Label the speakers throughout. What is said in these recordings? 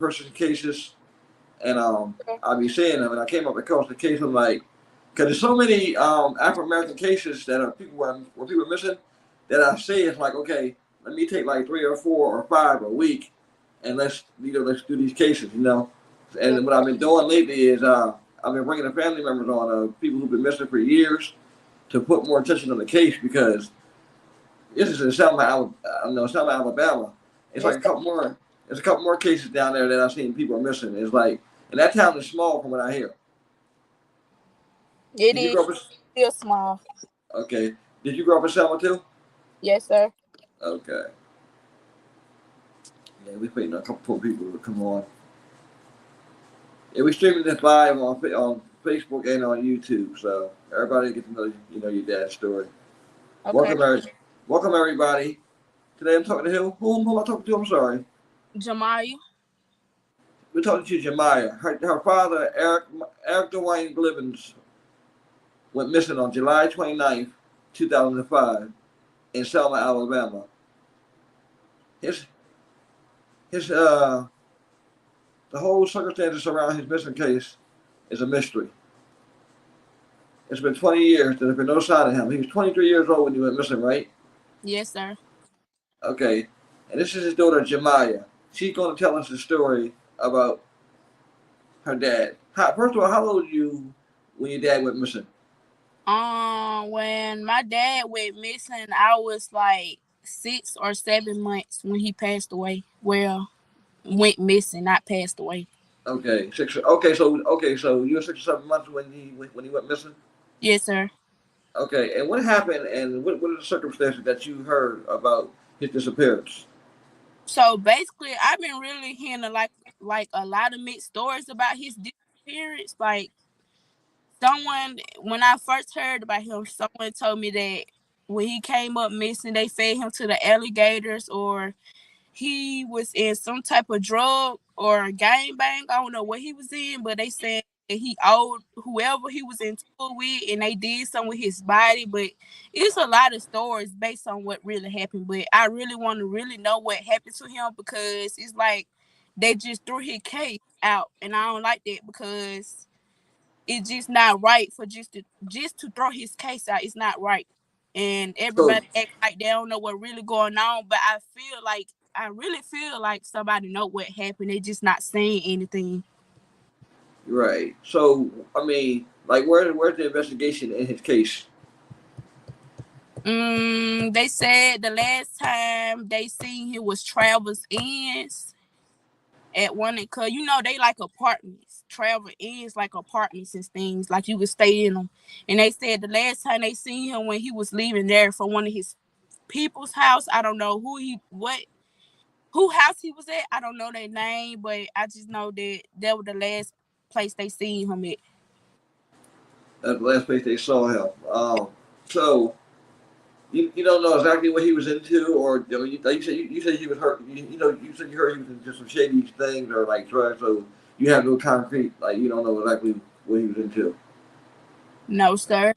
Speaker 1: person cases, and I'll be seeing them. And I came up across the case. I'm like, because there's so many African American cases that are people where people are missing that I say it's like, okay, let me take like 3 or 4 or 5 a week, and let's do these cases, you know. And what I've been doing lately is I've been bringing the family members on people who've been missing for years to put more attention on the case because this is in Selma, Alabama. It's like
Speaker 2: Yes,
Speaker 1: a couple more. There's a couple more cases down there that I've seen people are missing. It's like, and that town is small from what I hear.
Speaker 2: it
Speaker 1: Did you
Speaker 2: is
Speaker 1: grow up?
Speaker 2: still small.
Speaker 1: Okay. Did you grow up in Selma too?
Speaker 2: Yes, sir.
Speaker 1: Okay. Yeah, we waiting on a couple more people to come on. Yeah, we streaming this live on Facebook and on YouTube, so everybody get to know your dad's story.
Speaker 2: Okay.
Speaker 1: Welcome, welcome everybody. Today I'm talking to who am I talking to? I'm sorry.
Speaker 2: Jamaya.
Speaker 1: We're talking to Jemiah. Her father, Eric Dewayne Blevins, went missing on July 29th, 2005, in Selma, Alabama. His his the whole circumstances around his missing case is a mystery. It's been 20 years. There's been no sign of him. He was 23 years old when he went missing, right?
Speaker 2: Yes, sir.
Speaker 1: Okay. And this is his daughter, Jemiah. She's going to tell us the story about her dad. First of all, how old were you when your dad went missing?
Speaker 2: When my dad went missing, I was like 6 or 7 months when he passed away. Well, went missing, not passed away.
Speaker 1: Okay, six. Okay, so you were 6 or 7 months when he went missing.
Speaker 2: Yes, sir.
Speaker 1: Okay, and what happened, and what are the circumstances that you heard about his disappearance?
Speaker 2: So basically, I've been really hearing like a lot of mixed stories about his disappearance. Like someone, when I first heard about him, someone told me that when he came up missing, they fed him to the alligators, or he was in some type of drug or gang bang. I don't know what he was in, but they said that he owed whoever he was in tour with, and they did something with his body. But it's a lot of stories based on what really happened. But I really want to really know what happened to him because it's like they just threw his case out, and I don't like that because it's just not right for just to throw his case out. It's not right, and
Speaker 1: So
Speaker 2: everybody act like they don't know what really going on. But I really feel like somebody know what happened. They just not saying anything.
Speaker 1: right. So I mean, like, where's the investigation in his case?
Speaker 2: They said the last time they seen him was Travel's Ends at one, cause they like apartments. Travel Ends like apartments and things, like you could stay in them. And they said the last time they seen him when he was leaving there from one of his people's house. I don't know who house he was at. I don't know their name, but I just know that was the last place they seen him at.
Speaker 1: That's the last place they saw him. So you don't know exactly what he was into, or like you said he was hurt. You said you heard he was into some shady things or like drugs. So you have no concrete, like you don't know exactly what he was into.
Speaker 2: No, sir.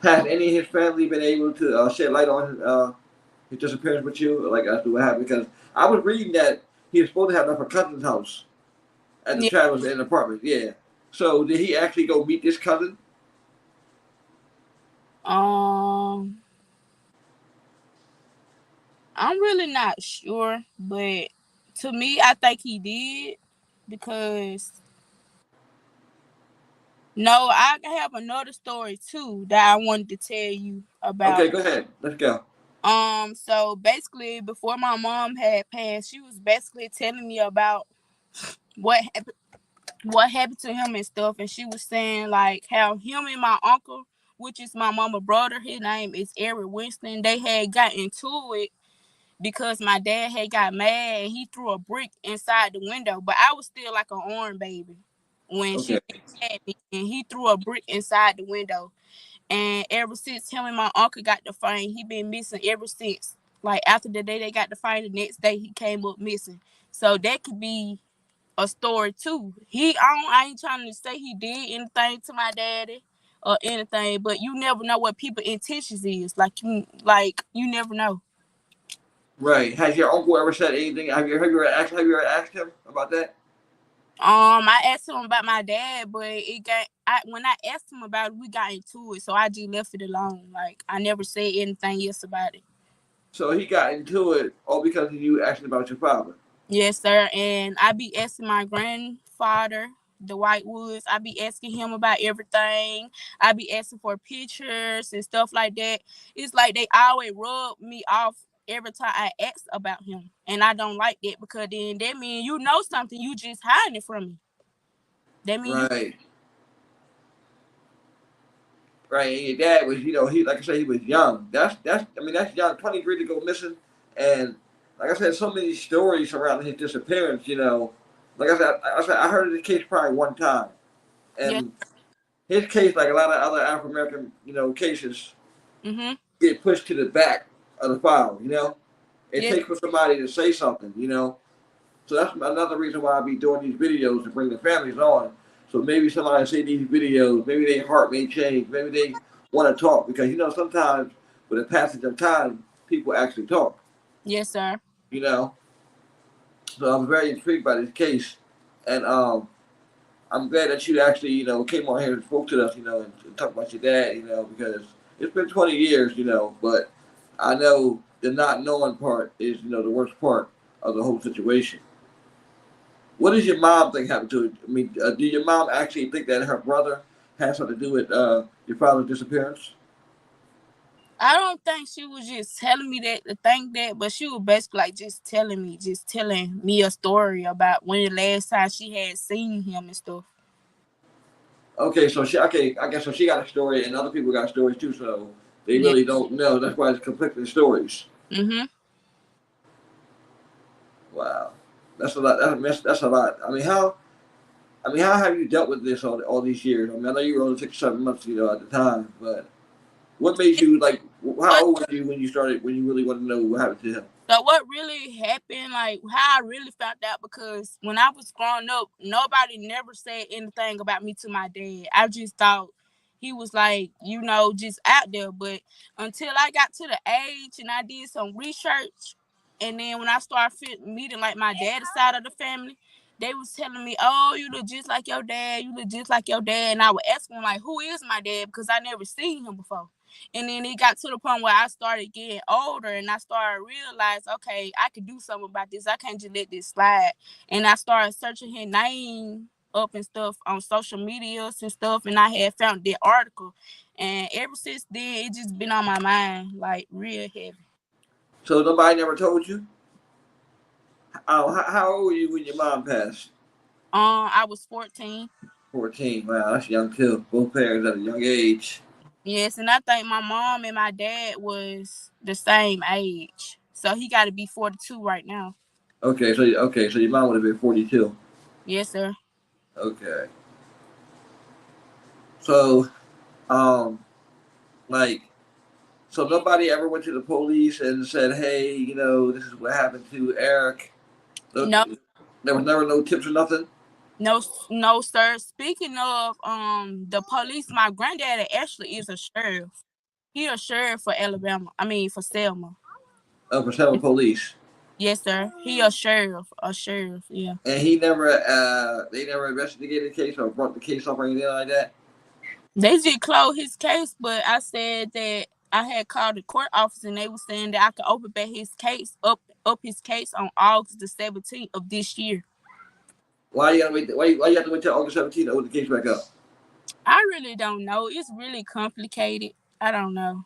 Speaker 1: Has any of his family been able to shed light on his disappearance with you, like as to what happened? Because I was reading that he was supposed to have left a cousin's house at the
Speaker 2: Yeah.
Speaker 1: Travelers Inn apartment. Yeah. So did he actually go meet this cousin?
Speaker 2: Um, I'm really not sure, but to me, I think he did because no, I have another story too that I wanted to tell you about.
Speaker 1: Okay, go ahead. Let's go.
Speaker 2: So basically, before my mom had passed, she was basically telling me about what happened, what happened to him and stuff, and she was saying like how him and my uncle, which is my mama brother, his name is Eric Winston, they had got into it because my dad had got mad and he threw a brick inside the window, but I was still like an orange baby when she
Speaker 1: Okay.
Speaker 2: had me, and he threw a brick inside the window. And ever since him and my uncle got the fine, he been missing ever since. Like after the day they got the fine, the next day he came up missing. So that could be a story too. I ain't trying to say he did anything to my daddy or anything, but you never know what people intentions is. Like you never know.
Speaker 1: Right. Has your uncle ever said anything? Have you ever asked him about that?
Speaker 2: I asked him about my dad, but when I asked him about it, we got into it, so I just left it alone. Like I never said anything else about it.
Speaker 1: So he got into it all because of you asking about your father.
Speaker 2: Yes, sir. And I be asking my grandfather, the White Woods. I be asking him about everything. I be asking for pictures and stuff like that. It's like they always rub me off every time I ask about him, and I don't like that because then that means you know something, you just hiding it from me. That means you.
Speaker 1: Right. Right. And your dad was, he like I said, he was young. That's young. 23 to go missing, and like I said, so many stories surrounding his disappearance. Like I heard of this case probably one time,
Speaker 2: Yes.
Speaker 1: and his case, like a lot of other African American, cases,
Speaker 2: Mhm.
Speaker 1: get pushed to the back of the file. It
Speaker 2: Yes.
Speaker 1: takes for somebody to say something. So that's another reason why I be doing these videos to bring the families on. So maybe somebody see these videos, maybe their heart may change, maybe they want to talk because sometimes with the passage of time, people actually talk.
Speaker 2: Yes, sir.
Speaker 1: You know, so I'm very intrigued by this case, and I'm glad that you actually came on here and spoke to us, and talked about your dad, because it's been 20 years, but I know the not knowing part is the worst part of the whole situation. What does your mom think happened to it? I mean, do your mom actually think that her brother has something to do with your father's disappearance?
Speaker 2: I don't think she was just telling me that to think that, but she was basically like just telling me a story about when the last time she had seen him and stuff.
Speaker 1: Okay, I guess so. She got a story, and other people got stories too. So they
Speaker 2: Yeah.
Speaker 1: really don't know. That's why it's conflicting stories.
Speaker 2: Mhm.
Speaker 1: Wow, that's a lot. That's a lot. How have you dealt with this all these years? I mean, I know you were only 6 or 7 months, at the time, but what made you like? How
Speaker 2: But
Speaker 1: old were you when you started? When you really wanted to know what happened to him?
Speaker 2: so what really happened, like how I really found out, because when I was growing up, nobody never said anything about me to my dad. I just thought he was like, just out there. But until I got to the age and I did some research, and then when I started meeting like my dad's side of the family, they was telling me, "Oh, you look just like your dad. You look just like your dad." And I would ask them like, "Who is my dad?" Because I never seen him before. And then it got to the point where I started getting older and I started realizing, okay, I could do something about this. I can't just let this slide. And I started searching his name up and stuff on social medias and stuff. And I had found that article. And ever since then, it just been on my mind, like real heavy.
Speaker 1: So nobody never told you? How old were you when your mom passed?
Speaker 2: I was 14.
Speaker 1: 14. Wow, that's young too. Both parents at a young age.
Speaker 2: Yes, and I think my mom and my dad was the same age. So he got to be 42 right now.
Speaker 1: So your mom would have been 42.
Speaker 2: Yes, sir.
Speaker 1: Okay. So um like so nobody ever went to the police and said, "Hey, this is what happened to Eric." No,
Speaker 2: No.
Speaker 1: there was never no tips or nothing.
Speaker 2: No, no, sir. Speaking of the police, my granddaddy actually is a sheriff. He a sheriff for Alabama. I mean for Selma.
Speaker 1: For several police,
Speaker 2: Yes, sir. He a sheriff. A sheriff. Yeah.
Speaker 1: and they never investigated the case or brought the case up or anything like that.
Speaker 2: They just closed his case, but I said that I had called the court office and they were saying that I could open back his case up his case on August the 17th of this year.
Speaker 1: Why you gotta wait? Why you have to wait till August 17th to open the case back up?
Speaker 2: I really don't know. It's really complicated. I don't know.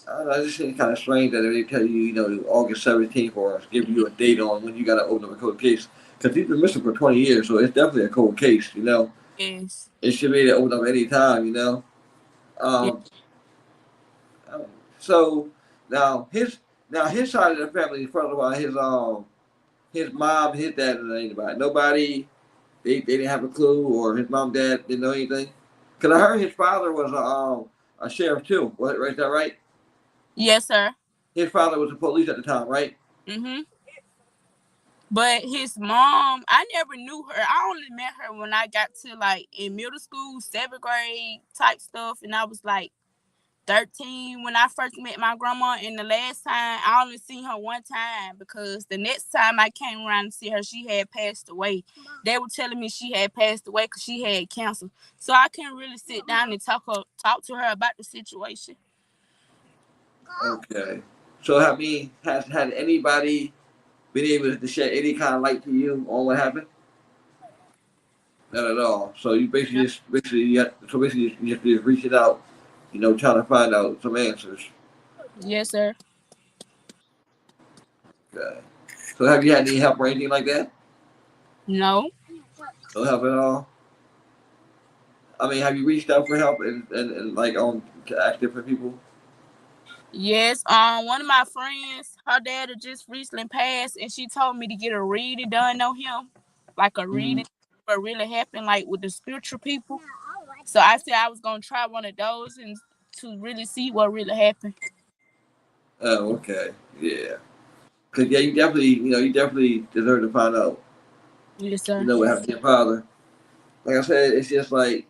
Speaker 1: I don't know. It just seems kind of strange that they tell you, August 17th or give you a date on when you got to open up a cold case. Because he's been missing for 20 years, so it's definitely a cold case.
Speaker 2: Yes.
Speaker 1: It should be able to open up any time.
Speaker 2: Yeah.
Speaker 1: Um, so now his side of the family, first of all, his mom, his dad didn't know anybody. Nobody, they didn't have a clue, or his mom, dad didn't know anything. Because I heard his father was a sheriff too. Right? Is that right?
Speaker 2: Yes, sir.
Speaker 1: His father was the police at the time, right?
Speaker 2: Mhm. But his mom, I never knew her. I only met her when I got to like in middle school, 7th grade type stuff, and I was like 13 when I first met my grandma, and the last time I only seen her one time because the next time I came around to see her, she had passed away. They were telling me she had passed away because she had cancer, so I couldn't really sit down and talk to her about the situation.
Speaker 1: Okay. So, I mean, has had anybody been able to shed any kind of light to you on what happened? Not at all. So you basically
Speaker 2: No.
Speaker 1: just reaching out, trying to find out some answers.
Speaker 2: Yes, sir.
Speaker 1: Okay. So have you had any help or anything like that?
Speaker 2: No.
Speaker 1: No help at all. I mean, have you reached out for help and like to ask different people?
Speaker 2: Yes, one of my friends, her dad had just recently passed, and she told me to get a reading done on him, like a
Speaker 1: Mm-hmm.
Speaker 2: reading what really happened, like with the spiritual people. So I said I was gonna try one of those and to really see what really happened.
Speaker 1: Oh, okay. Yeah. Cause yeah, you definitely deserve to find out.
Speaker 2: Yes, sir.
Speaker 1: What happened to your father. Like I said, it's just like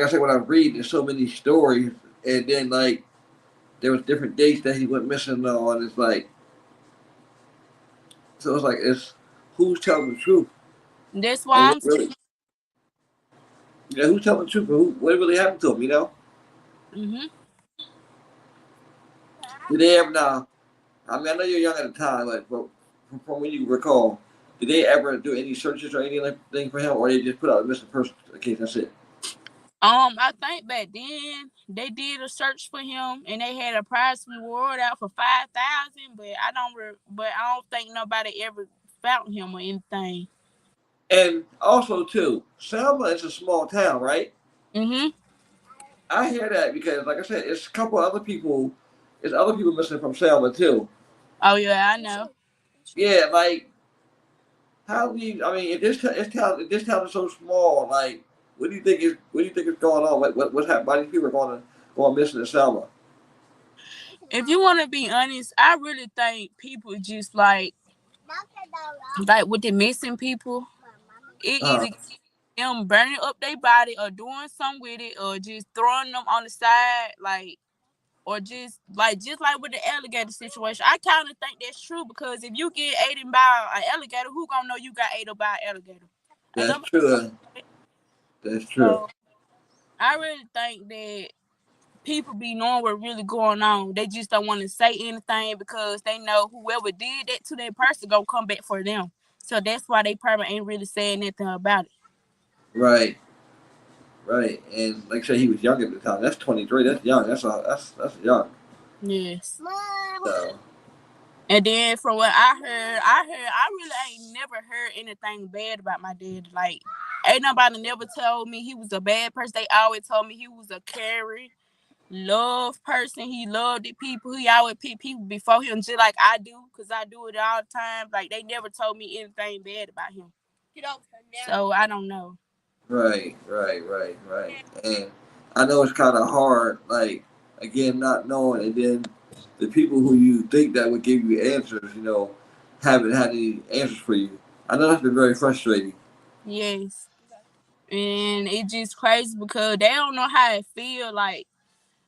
Speaker 1: I said when I read, there's so many stories, and then like there was different dates that he went missing on. It's like so it's like it's who's telling the truth
Speaker 2: That's
Speaker 1: and
Speaker 2: why
Speaker 1: what really who's telling the truth and what really happened to him.
Speaker 2: Mhm.
Speaker 1: Did they ever now? I mean, I know you're young at the time, but from when you recall, did they ever do any searches or anything like thing for him, or they just put out a missing person case? That's it.
Speaker 2: I think back then they did a search for him and they had a prize reward out for 5,000, but I don't think nobody ever found him or anything.
Speaker 1: And also too, Selma is a small town, right?
Speaker 2: Mhm.
Speaker 1: I hear that because, like I said, it's a couple other people. It's other people missing from Selma too.
Speaker 2: Oh yeah, I know.
Speaker 1: Yeah, like how do you? I mean, if this town is so small, like what do you think is going on? What's happening? Why these people are going missing in Selma?
Speaker 2: If you want to be honest, I really think people just like with the missing people, it
Speaker 1: Uh,
Speaker 2: either them burning up their body or doing something with it or just throwing them on the side, like or just like with the alligator situation. I kind of think that's true because if you get eaten by an alligator, who gonna know you got ate by an alligator? Ain't
Speaker 1: that's
Speaker 2: nobody.
Speaker 1: true. That's true.
Speaker 2: So I really think that people be knowing what really going on. They just don't want to say anything because they know whoever did that to that person gonna come back for them. So that's why they probably ain't really saying anything about it.
Speaker 1: Right, right. And like I said, he was young at the time. That's 23. That's young. That's young.
Speaker 2: Yes.
Speaker 1: So
Speaker 2: And then from what I really ain't never heard anything bad about my dad. Like, ain't nobody never told me he was a bad person. They always told me he was a caring, love person. He loved the people. He always pick people before him, just like I do, because I do it all the time. Like, they never told me anything bad about him. So I don't know.
Speaker 1: right. And I know it's kind of hard. Like again, not knowing, and then the people who you think that would give you answers, haven't had any answers for you. I know that's been very frustrating.
Speaker 2: Yes. And it's just crazy because they don't know how it feel. Like,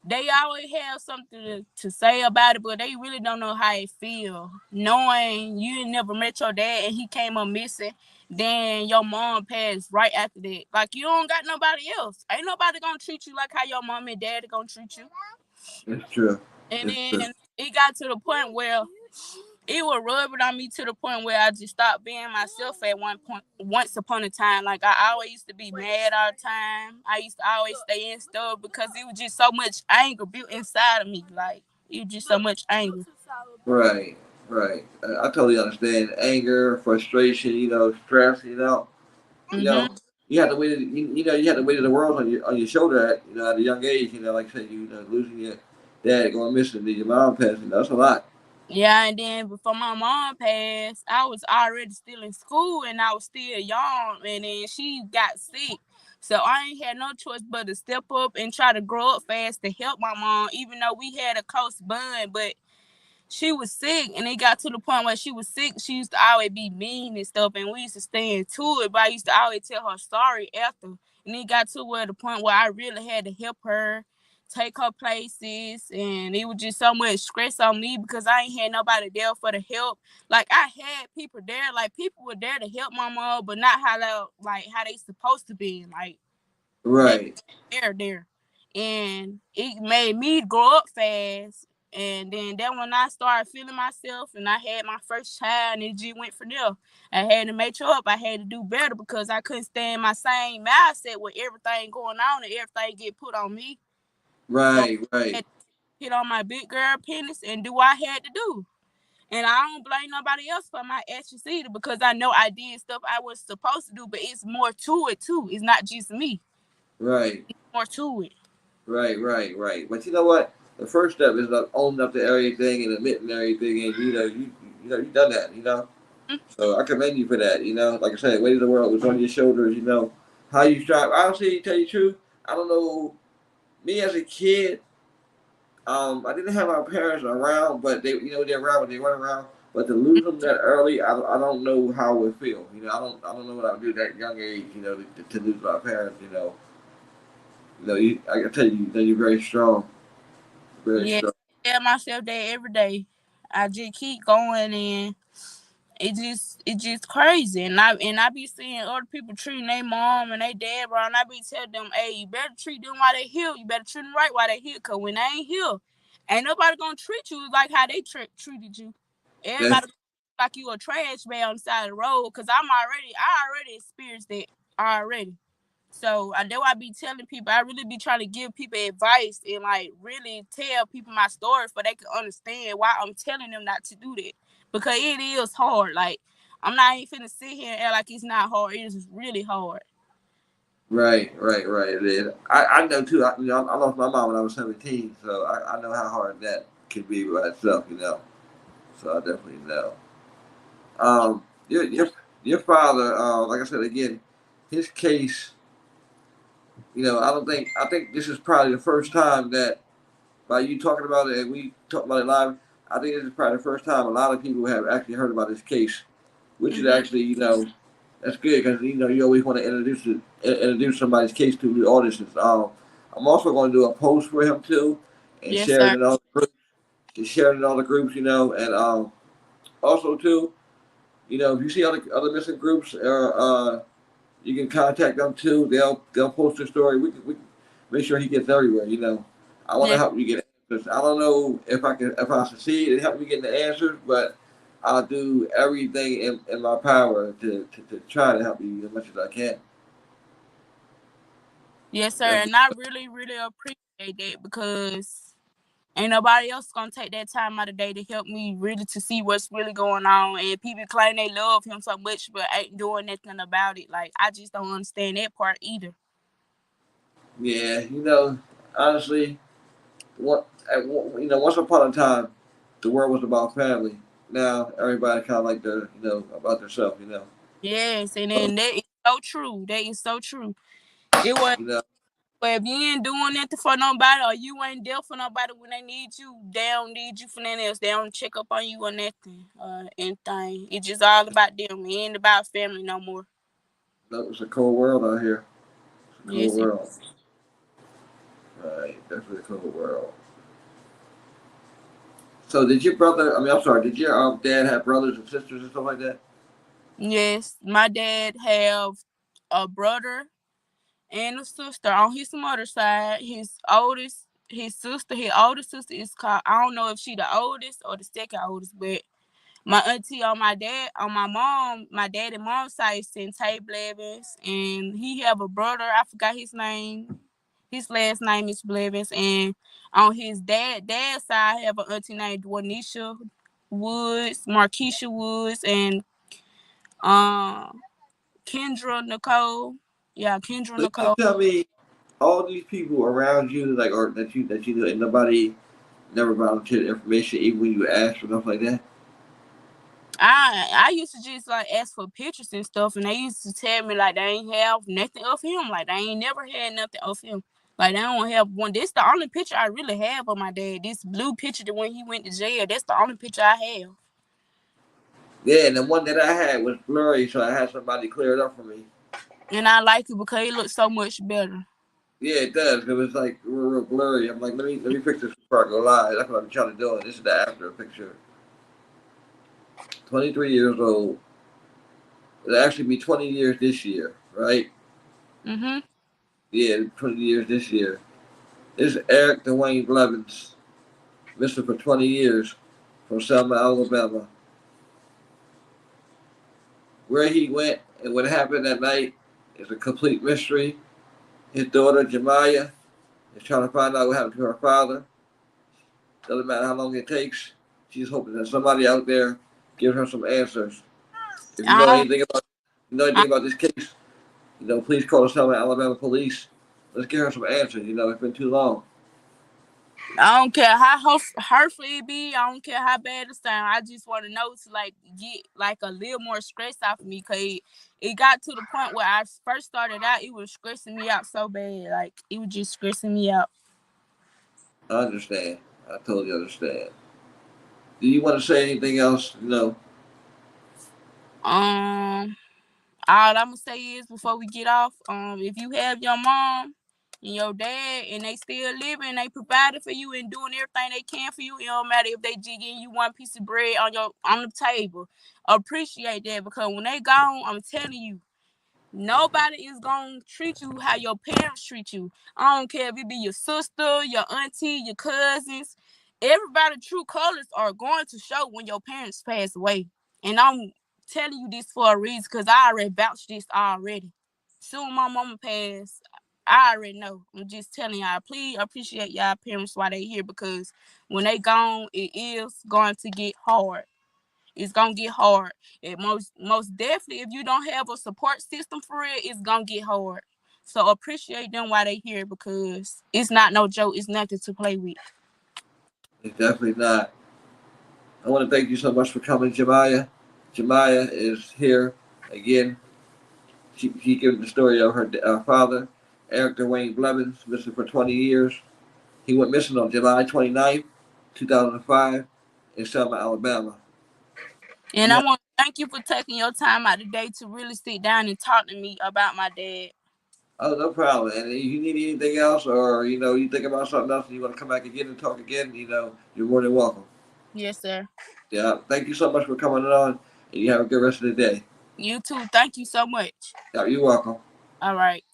Speaker 2: they always have something to say about it, but they really don't know how it feel. Knowing you never met your dad and he came up missing, then your mom passed right after that. Like, you don't got nobody else. Ain't nobody gonna treat you like how your mom and dad gonna treat you.
Speaker 1: It's true.
Speaker 2: And
Speaker 1: It's true.
Speaker 2: then it got to the point where it was rubbing on me to the point where I just stopped being myself at one point. Once upon a time, like I always used to be mad all the time. I used to always stay in stuff because it was just so much anger built inside of me. Like, it was just so much anger.
Speaker 1: Right, right. I totally understand anger, frustration, stress. You
Speaker 2: Mhm.
Speaker 1: know, you had to weight you had to weight of the world on your shoulder at a young age. Like I said, losing your dad, going missing, then your mom passing. That's a lot.
Speaker 2: Yeah, and then before my mom passed, I was already still in school and I was still young. And then she got sick. So I ain't had no choice but to step up and try to grow up fast to help my mom, even though we had a close bond. But she was sick, and it got to the point where she was sick. She used to always be mean and stuff, and we used to stay into it. But I used to always tell her sorry after. And it got to where the point where I really had to help her take her places, and it was just so much stress on me because I ain't had nobody there for the help. Like I had people there, like people were there to help my mom, but not how they supposed to be. Like they
Speaker 1: Right.
Speaker 2: there, and it made me grow up fast. And then when I started feeling myself, and I had my first child, and it just went from there. I had to mature up. I had to do better because I couldn't stay in my same mindset with everything going on and everything get put on me. So
Speaker 1: Right.
Speaker 2: I
Speaker 1: Right.
Speaker 2: had to hit on my big girl penis and do what I had to do. And I don't blame nobody else for my actions either because I know I did stuff I was supposed to do, but it's more to it too. It's not just me.
Speaker 1: Right.
Speaker 2: It's more to it.
Speaker 1: Right. Right. Right. But you know what? The first step is like owning up to everything and admitting everything, and you done that. So I commend you for that. Like I said, weight of the world was on your shoulders. How you strive. Honestly, tell you the truth, I don't know. Me as a kid, I didn't have my parents around, but they're around when they run around. But to lose them that early, I don't know how it would feel. I don't know what I would do at that young age. To lose my parents. I can tell you that you're very strong, very
Speaker 2: Yeah,
Speaker 1: strong.
Speaker 2: I tell myself that every day. I just keep going, and it's just crazy. And I be seeing other people treating their mom and their dad wrong. I be telling them, hey, you better treat them while they here. You better treat them right while they here. Cause when they ain't here, ain't nobody gonna treat you like how they treated you.
Speaker 1: That's
Speaker 2: Everybody like you a trash bag on the side of the road. Cause I already experienced that already. So I know I be telling people, I really be trying to give people advice and like really tell people my story so they can understand why I'm telling them not to do that. Because it is hard. Like I'm not even finna sit here and act like it's not hard. It is really hard.
Speaker 1: right, right, right. It is. I know too. I lost my mom when I was 17, so I know how hard that can be by itself. So I definitely know. Um, your father, like I said again, his case. I think this is probably the first time that by you talking about it and we talking about it live. I think this is probably the first time a lot of people have actually heard about this case, which is
Speaker 2: Mm-hmm.
Speaker 1: actually that's good because you always want to introduce somebody's case to the audiences. I'm also going to do a post for him too, and
Speaker 2: Yes,
Speaker 1: share it
Speaker 2: sir.
Speaker 1: in all the groups, and also too, if you see other missing groups, you can contact them too. They'll post their story. We can make sure he gets everywhere. I want to
Speaker 2: Yes,
Speaker 1: help you get answers. I don't know if I succeed in helping you get the answers, but I'll do everything in my power to try to help you as much as I can.
Speaker 2: yes, sir.
Speaker 1: That's,
Speaker 2: And I really, really appreciate that because ain't nobody else gonna take that time out of the day to help me really to see what's really going on. And people claim they love him so much, but ain't doing nothing about it. Like I just don't understand that part either.
Speaker 1: yeah, honestly, once upon a time, the world was about family. Now everybody kind of like about themselves.
Speaker 2: Yes, and
Speaker 1: So,
Speaker 2: then that is so true. That is so true. It was.
Speaker 1: you know,
Speaker 2: But if you ain't doing nothing for nobody or you ain't there for nobody when they need you, they don't need you for nothing else. They don't check up on you or nothing anything. It's just all about them. It ain't about family no more.
Speaker 1: it's a cold world out here. It's a cold
Speaker 2: Yes, it
Speaker 1: world.
Speaker 2: is.
Speaker 1: Right, definitely a cold world. So did your brother? I mean, I'm sorry. Did your dad have brothers and sisters and stuff like that?
Speaker 2: Yes, my dad have a brother and a sister on his mother's side. His oldest sister is called, I don't know if she the oldest or the second oldest, but my auntie on my dad and mom's side is Sente Blevins, and he have a brother. I forgot his name. His last name is Blevins, and on his dad's side, I have an auntie named Juanisha Woods, Markeisha Woods, and um Kendra Nicole. Yeah, Kendra
Speaker 1: So you mean
Speaker 2: Nicole.
Speaker 1: to tell me all these people around you, like, or that you know, and nobody never volunteered information, even when you asked for stuff like that?
Speaker 2: I used to just like ask for pictures and stuff, and they used to tell me like they ain't have nothing of him, like they ain't never had nothing of him, like they don't have one. This the only picture I really have of my dad. This blue picture that when he went to jail. That's the only picture I have,
Speaker 1: Yeah, and the one that I had was blurry, so I had somebody clear it up for me.
Speaker 2: and I like it because it looks so much better.
Speaker 1: Yeah, it does. It was like real blurry. I'm like, let me fix this before I go live. That's what I'm trying to do. This is the after picture. 23 years old. It'll actually be 20 years this year, right?
Speaker 2: Mm-hmm.
Speaker 1: Yeah, 20 years this year. This is Eric Dewayne Blevins, missing for 20 years from Selma, Alabama. Where he went and what happened that night is a complete mystery. His daughter, Jemiah, is trying to find out what happened to her father. Doesn't matter how long it takes. She's hoping that somebody out there gives her some answers. If you know
Speaker 2: I
Speaker 1: anything about this case, please call the Selma, Alabama police. Let's get her some answers. It's been too long.
Speaker 2: I don't care how hurtful it be. I don't care how bad it sound. I just want to know to like get like a little more stress off of me, cause it got to the point where I first started out, it was stressing me out so bad. Like it was just stressing me out.
Speaker 1: I understand. I totally understand. Do you want to say anything else?
Speaker 2: Um, all I'm gonna say is before we get off, if you have your mom and your dad and they still living, they provided for you and doing everything they can for you. It don't matter if they just giving you one piece of bread on the table. Appreciate that because when they gone, I'm telling you, nobody is gonna treat you how your parents treat you. I don't care if it be your sister, your auntie, your cousins. Everybody' true colors are going to show when your parents pass away. And I'm telling you this for a reason because I already vouched this already. Soon my mama passed. I already know. I'm just telling y'all, please appreciate y'all parents while they here because when they gone, it is going to get hard. It's gonna get hard. And most definitely, if you don't have a support system for it, it's gonna get hard. So appreciate them while they here because it's not no joke. It's nothing to play with.
Speaker 1: It's definitely not. I want to thank you so much for coming, Jemiah. Jemiah is here again. She gave the story of her father, Eric Dewayne Blevins, missing for 20 years. He went missing on July 29th, 2005, in Selma, Alabama.
Speaker 2: And I want to thank you for taking your time out today to really sit down and talk to me about my dad.
Speaker 1: Oh, no problem. And if you need anything else, or you think about something else, and you want to come back again and talk again, you're more than welcome.
Speaker 2: Yes, sir.
Speaker 1: Yeah. Thank you so much for coming on, and you have a good rest of the day.
Speaker 2: You too. Thank you so much.
Speaker 1: Yeah, you're welcome.
Speaker 2: All right.